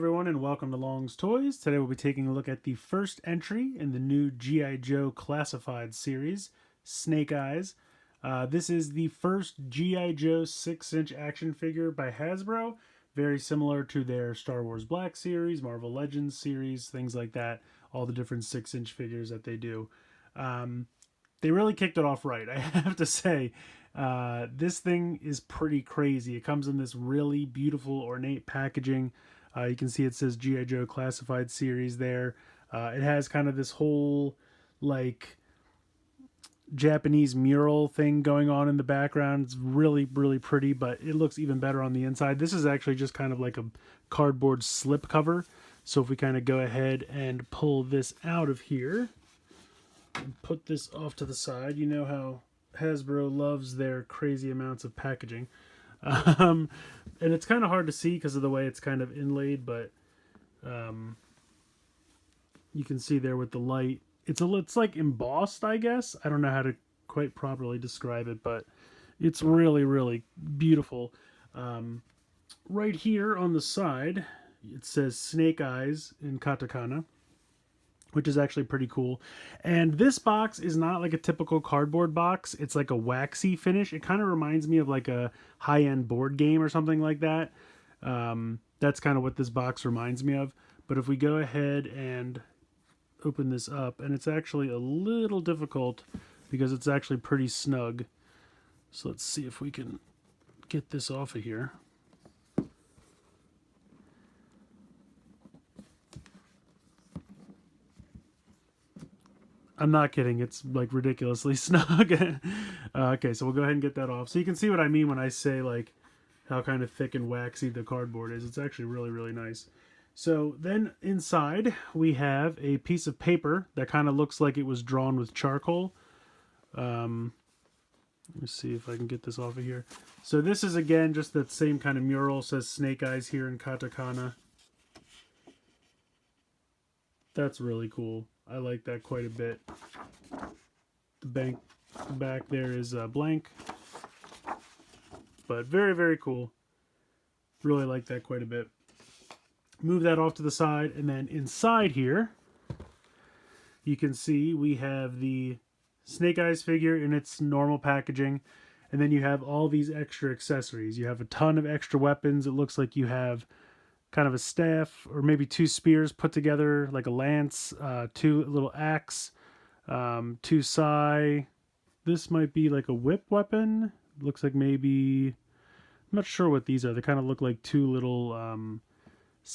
everyone, and welcome to Long's Toys. Today we'll be taking a look at the first entry in the new G.I. Joe Classified series, Snake Eyes. This is the first G.I. Joe 6-inch action figure by Hasbro, very similar to their Star Wars Black series, Marvel Legends series, things like that, all the different 6-inch figures that they do. They really kicked it off right, I have to say. This thing is pretty crazy. It comes in this really beautiful, ornate packaging. You can see it says G.I. Joe Classified Series there. It has kind of this whole, like, Japanese mural thing going on in the background. It's really, really pretty, but it looks even better on the inside. This is actually just kind of like a cardboard slip cover. So if we kind of go ahead and pull this out of here and put this off to the side, you know how Hasbro loves their crazy amounts of packaging. And it's kind of hard to see because of the way it's kind of inlaid, but you can see there with the light. It's like embossed, I guess. I don't know how to quite properly describe it, but it's really, really beautiful. Right here on the side, it says Snake Eyes in katakana, which is actually pretty cool. And this box is not like a typical cardboard box. It's like a waxy finish. It kind of reminds me of like a high-end board game or something like that. That's kind of what this box reminds me of. But if we go ahead and open this up, and it's actually a little difficult because it's actually pretty snug. So let's see if we can get this off of here. I'm not kidding. It's like ridiculously snug. Okay, so we'll go ahead and get that off. So you can see what I mean when I say like how kind of thick and waxy the cardboard is. It's actually really, really nice. So then inside we have a piece of paper that kind of looks like it was drawn with charcoal. Let me see if I can get this off of here. So this is again just that same kind of mural. It says Snake Eyes here in katakana. That's really cool. I like that quite a bit. The back there is blank, but very, very cool. Really like that quite a bit. Move that off to the side, and then inside here, you can see we have the Snake Eyes figure in its normal packaging, and then you have all these extra accessories. You have a ton of extra weapons. It looks like you have kind of a staff or maybe two spears put together like a lance, two little axe, two sai. This might be like a whip weapon. Looks like maybe, I'm not sure what these are. They kind of look like two little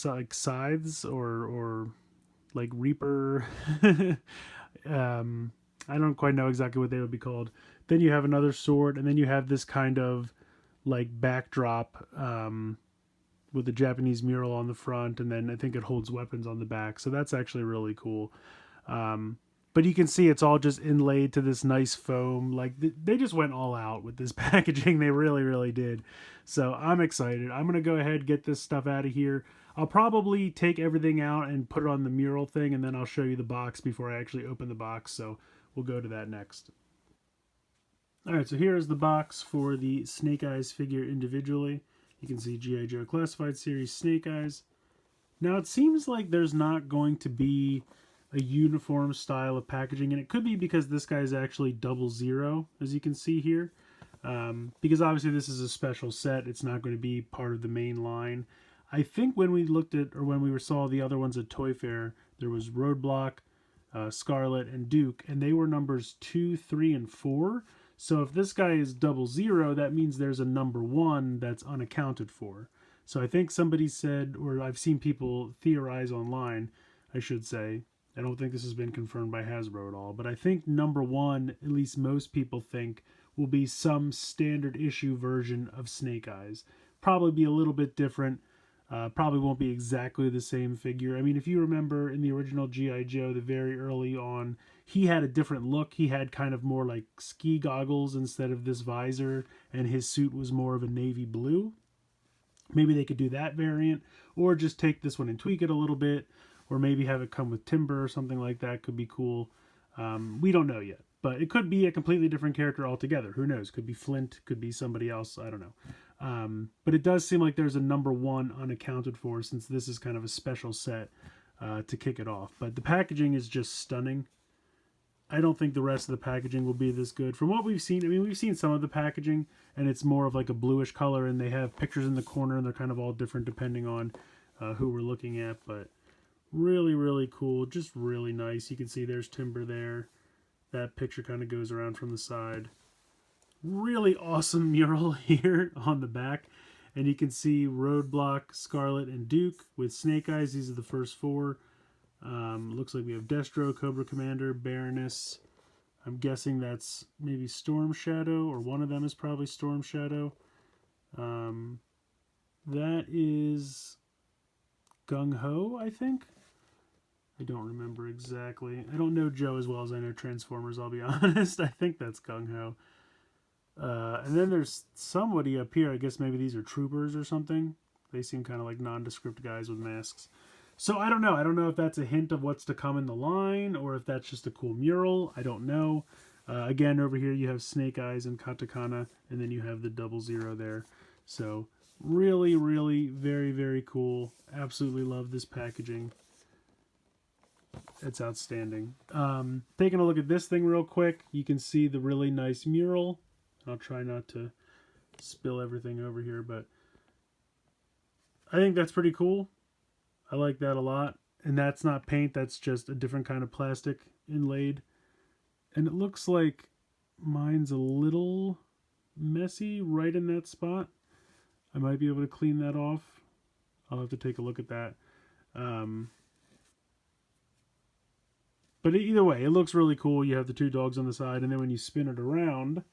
like scythes or like reaper. I don't quite know exactly what they would be called. Then you have another sword, and then you have this kind of like backdrop with the Japanese mural on the front, and then I think it holds weapons on the back. So that's actually really cool. But you can see it's all just inlaid to this nice foam. Like they just went all out with this packaging. They really, really did. So I'm excited. I'm going to go ahead and get this stuff out of here. I'll probably take everything out and put it on the mural thing, and then I'll show you the box before I actually open the box. So we'll go to that next. Alright, so here is the box for the Snake Eyes figure individually. You can see G.I. Joe Classified Series Snake Eyes. Now it seems like there's not going to be a uniform style of packaging, and it could be because this guy is actually 00, as you can see here. Because obviously this is a special set. It's not going to be part of the main line. I think when we looked at, or when we saw the other ones at Toy Fair, there was Roadblock, Scarlet, and Duke, and they were numbers 2, 3, and 4. So if this guy is 00, that means there's a number 1 that's unaccounted for. So I think somebody said, or I've seen people theorize online, I should say, I don't think this has been confirmed by Hasbro at all, but I think number 1, at least most people think, will be some standard issue version of Snake Eyes. Probably be a little bit different. Probably won't be exactly the same figure. I mean, if you remember in the original G.I. Joe, the very early on, he had a different look. He had kind of more like ski goggles instead of this visor, and his suit was more of a navy blue. Maybe they could do that variant, or just take this one and tweak it a little bit, or maybe have it come with timber or something like that. Could be cool. We don't know yet, but it could be a completely different character altogether. Who knows? Could be Flint, could be somebody else. I don't know. But it does seem like there's a number one unaccounted for, since this is kind of a special set to kick it off. But the packaging is just stunning. I don't think the rest of the packaging will be this good. From what we've seen, I mean, we've seen some of the packaging, and it's more of like a bluish color, and they have pictures in the corner, and they're kind of all different depending on who we're looking at. But really, really cool. Just really nice. You can see there's timber there. That picture kind of goes around from the side. Really awesome mural here on the back. And you can see Roadblock, Scarlet, and Duke with Snake Eyes. These are the first four. Looks like we have Destro, Cobra Commander, Baroness. I'm guessing that's maybe Storm Shadow, or one of them is probably Storm Shadow. That is Gung Ho, I think. I don't remember exactly. I don't know Joe as well as I know Transformers, I'll be honest. I think that's Gung Ho. And then there's somebody up here. I guess maybe these are troopers or something. They seem kind of like nondescript guys with masks. So I don't know. I don't know if that's a hint of what's to come in the line, or if that's just a cool mural. I don't know. Again, over here you have Snake Eyes and Katakana, and then you have the 00 there. So really, really, very, very cool. Absolutely love this packaging. It's outstanding. Taking a look at this thing real quick, you can see the really nice mural. I'll try not to spill everything over here, but I think that's pretty cool. I like that a lot. And that's not paint, that's just a different kind of plastic inlaid. And it looks like mine's a little messy right in that spot. I might be able to clean that off. I'll have to take a look at that. But either way, it looks really cool. You have the two dogs on the side, and then when you spin it around,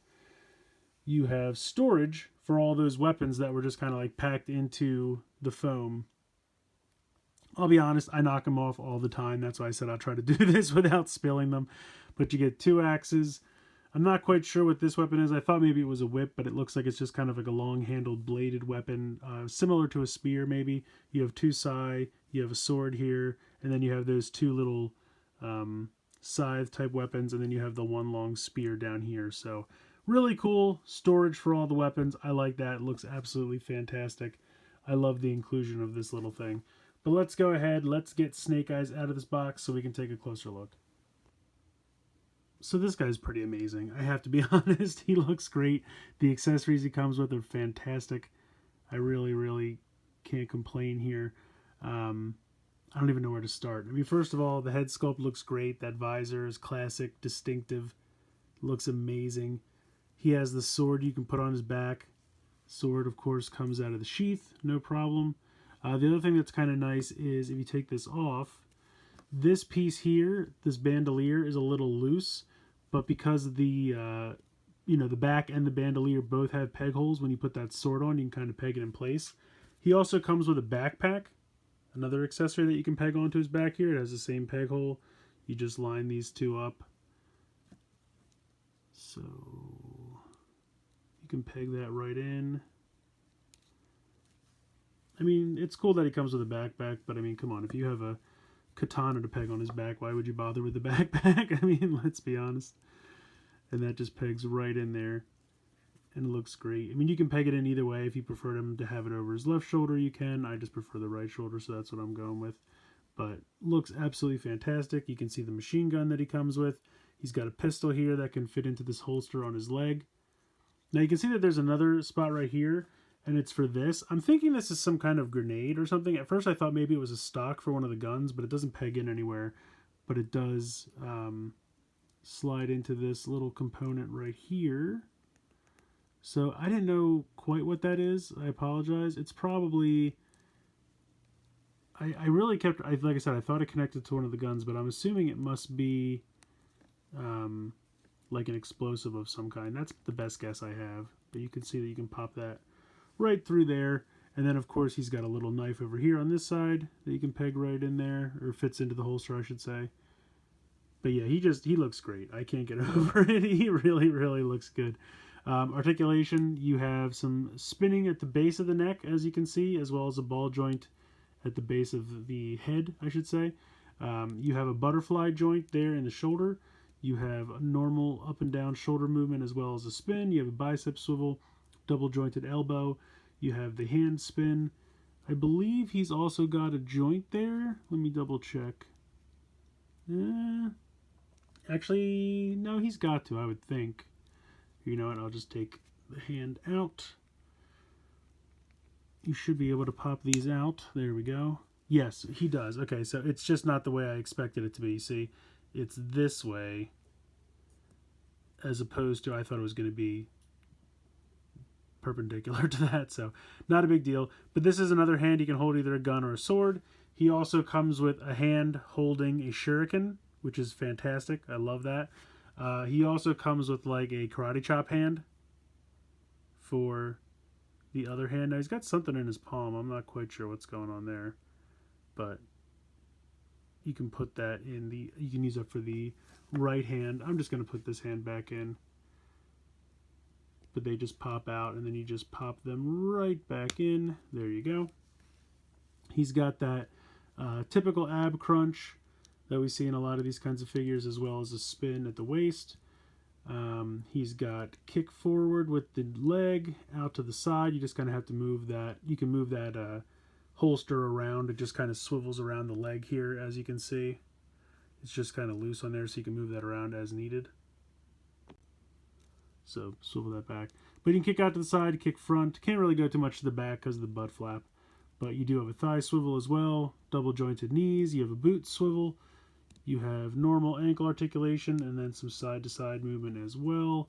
you have storage for all those weapons that were just kind of like packed into the foam. I'll be honest, I knock them off all the time. That's why I said I'll try to do this without spilling them. But you get two axes. I'm not quite sure what this weapon is. I thought maybe it was a whip, but it looks like it's just kind of like a long-handled bladed weapon, similar to a spear maybe. You have two sai, you have a sword here, and then you have those two little scythe-type weapons, and then you have the one long spear down here. So really cool storage for all the weapons. I like that. It looks absolutely fantastic. I love the inclusion of this little thing. But let's go ahead, let's get Snake Eyes out of this box so we can take a closer look. So this guy's pretty amazing. I have to be honest. He looks great. The accessories he comes with are fantastic. I really, really can't complain here. I don't even know where to start. I mean, first of all, the head sculpt looks great. That visor is classic, distinctive. Looks amazing. He has the sword you can put on his back. Sword, of course, comes out of the sheath. No problem. The other thing that's kind of nice is if you take this off, this piece here, this bandolier, is a little loose, but because the the back and the bandolier both have peg holes, when you put that sword on, you can kind of peg it in place. He also comes with a backpack, another accessory that you can peg onto his back here. It has the same peg hole. You just line these two up. So you can peg that right in. I mean, it's cool that he comes with a backpack, but I mean, come on, if you have a katana to peg on his back, why would you bother with the backpack? I mean, let's be honest. And that just pegs right in there, and it looks great. I mean, you can peg it in either way. If you prefer him to have it over his left shoulder, you can. I just prefer the right shoulder, so that's what I'm going with. But looks absolutely fantastic. You can see the machine gun that he comes with. He's got a pistol here that can fit into this holster on his leg. Now you can see that there's another spot right here, and it's for this. I'm thinking this is some kind of grenade or something. At first I thought maybe it was a stock for one of the guns, but it doesn't peg in anywhere. But it does slide into this little component right here. So I didn't know quite what that is. I apologize. It's probably... I really kept... like I said, I thought it connected to one of the guns, but I'm assuming it must be like an explosive of some kind. That's the best guess I have. But you can see that you can pop that right through there. And then, of course, he's got a little knife over here on this side that you can peg right in there, or fits into the holster, I should say. But yeah, he looks great. I can't get over it. He really, really looks good. Articulation, you have some spinning at the base of the neck, as you can see, as well as a ball joint at the base of the head, I should say. You have a butterfly joint there in the shoulder. You have a normal up and down shoulder movement as well as a spin. You have a bicep swivel, double jointed elbow. You have the hand spin. I believe he's also got a joint there. Let me double check. Actually, no, he's got to, I would think. You know what, I'll just take the hand out. You should be able to pop these out. There we go. Yes, he does. Okay, so it's just not the way I expected it to be. See, it's this way as opposed to I thought it was going to be perpendicular to that, so not a big deal. But this is another hand. He can hold either a gun or a sword. He also comes with a hand holding a shuriken, which is fantastic. I love that. He also comes with like a karate chop hand for the other hand. Now he's got something in his palm. I'm not quite sure what's going on there, but you can put that in the, you can use it for the right hand. I'm just going to put this hand back in, but they just pop out and then you just pop them right back in. There you go. He's got that typical ab crunch that we see in a lot of these kinds of figures, as well as a spin at the waist. He's got kick forward with the leg out to the side. You just kind of have to move that. You can move that holster around. It just kind of swivels around the leg here, as you can see. It's just kind of loose on there, so you can move that around as needed. So swivel that back. But you can kick out to the side, kick front. Can't really go too much to the back because of the butt flap. But you do have a thigh swivel as well, double jointed knees. You have a boot swivel. You have normal ankle articulation and then some side to side movement as well.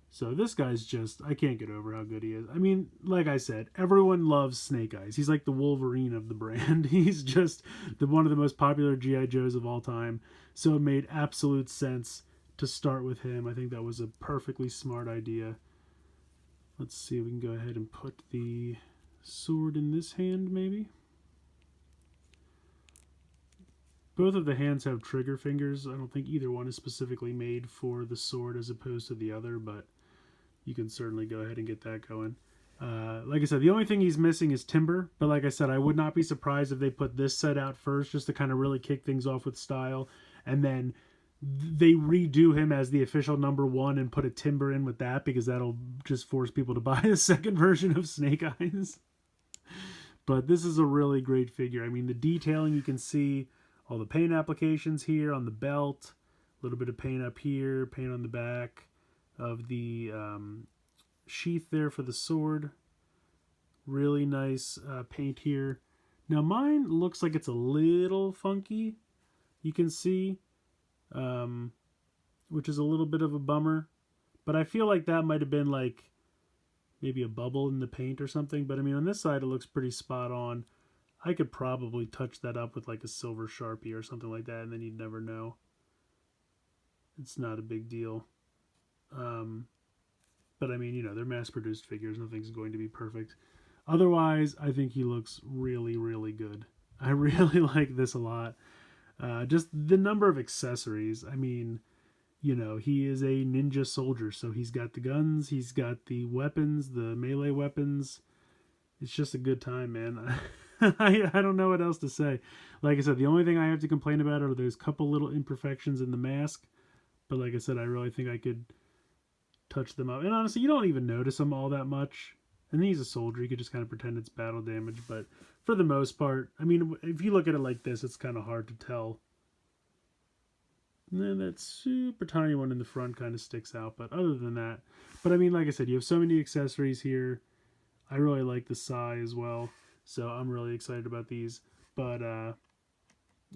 So this guy's just, I can't get over how good he is. I mean, like I said, everyone loves Snake Eyes. He's like the Wolverine of the brand. He's just one of the most popular G.I. Joes of all time. So it made absolute sense to start with him. I think that was a perfectly smart idea. Let's see if we can go ahead and put the sword in this hand, maybe. Both of the hands have trigger fingers. I don't think either one is specifically made for the sword as opposed to the other, but you can certainly go ahead and get that going. Like I said, the only thing he's missing is timber, but like I said, I would not be surprised if they put this set out first just to kind of really kick things off with style, and then they redo him as the official #1 and put a timber in with that, because that'll just force people to buy the second version of Snake Eyes. But this is a really great figure. I mean, the detailing, you can see all the paint applications here on the belt, a little bit of paint up here, paint on the back of the sheath there for the sword. Really nice paint here. Now mine looks like it's a little funky, you can see, which is a little bit of a bummer. But I feel like that might have been like maybe a bubble in the paint or something. But I mean, on this side it looks pretty spot on. I could probably touch that up with like a silver Sharpie or something like that, and then you'd never know. It's not a big deal. But I mean, you know, they're mass-produced figures. Nothing's going to be perfect. Otherwise, I think he looks really, really good. I really like this a lot. Just the number of accessories. I mean, you know, he is a ninja soldier, so he's got the guns, he's got the weapons, the melee weapons. It's just a good time, man. I don't know what else to say. Like I said, the only thing I have to complain about are those couple little imperfections in the mask. But like I said, I really think I could touch them up. And honestly, you don't even notice them all that much. And he's a soldier. You could just kind of pretend it's battle damage. But for the most part, I mean, if you look at it like this, it's kind of hard to tell. And then that super tiny one in the front kind of sticks out. But other than that, but I mean, like I said, you have so many accessories here. I really like the Sai as well. So I'm really excited about these. But I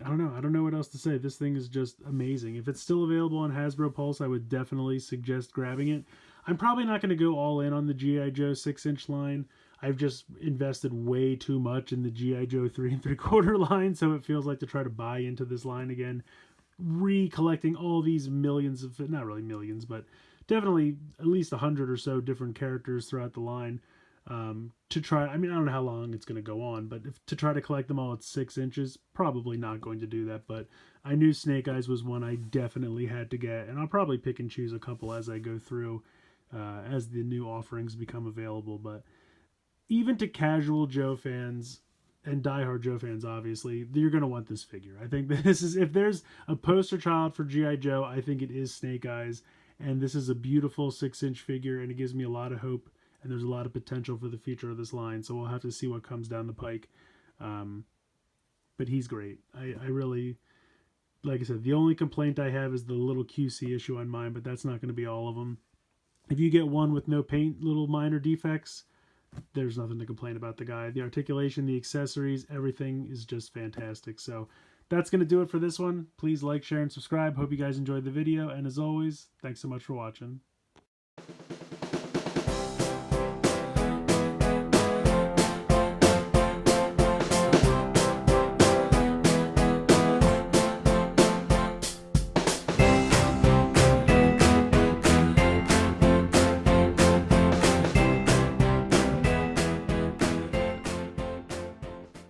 don't know. I don't know what else to say. This thing is just amazing. If it's still available on Hasbro Pulse, I would definitely suggest grabbing it. I'm probably not going to go all in on the G.I. Joe 6-inch line. I've just invested way too much in the G.I. Joe 3 3/4 line, so it feels like to try to buy into this line again. Recollecting all these millions of, not really millions, but definitely at least 100 or so different characters throughout the line. To try, I mean, I don't know how long it's going to go on, but to try to collect them all at 6 inches, probably not going to do that. But I knew Snake Eyes was one I definitely had to get, and I'll probably pick and choose a couple as I go through, as the new offerings become available. But even to casual Joe fans and diehard Joe fans, obviously, you're going to want this figure. I think this is, if there's a poster child for G.I. Joe, I think it is Snake Eyes, and this is a beautiful 6-inch figure, and it gives me a lot of hope and there's a lot of potential for the future of this line. So we'll have to see what comes down the pike. But he's great. I really, like I said, the only complaint I have is the little QC issue on mine, but that's not going to be all of them. If you get one with no paint, little minor defects, there's nothing to complain about the guy. The articulation, the accessories, everything is just fantastic. So that's going to do it for this one. Please like, share, and subscribe. Hope you guys enjoyed the video. And as always, thanks so much for watching.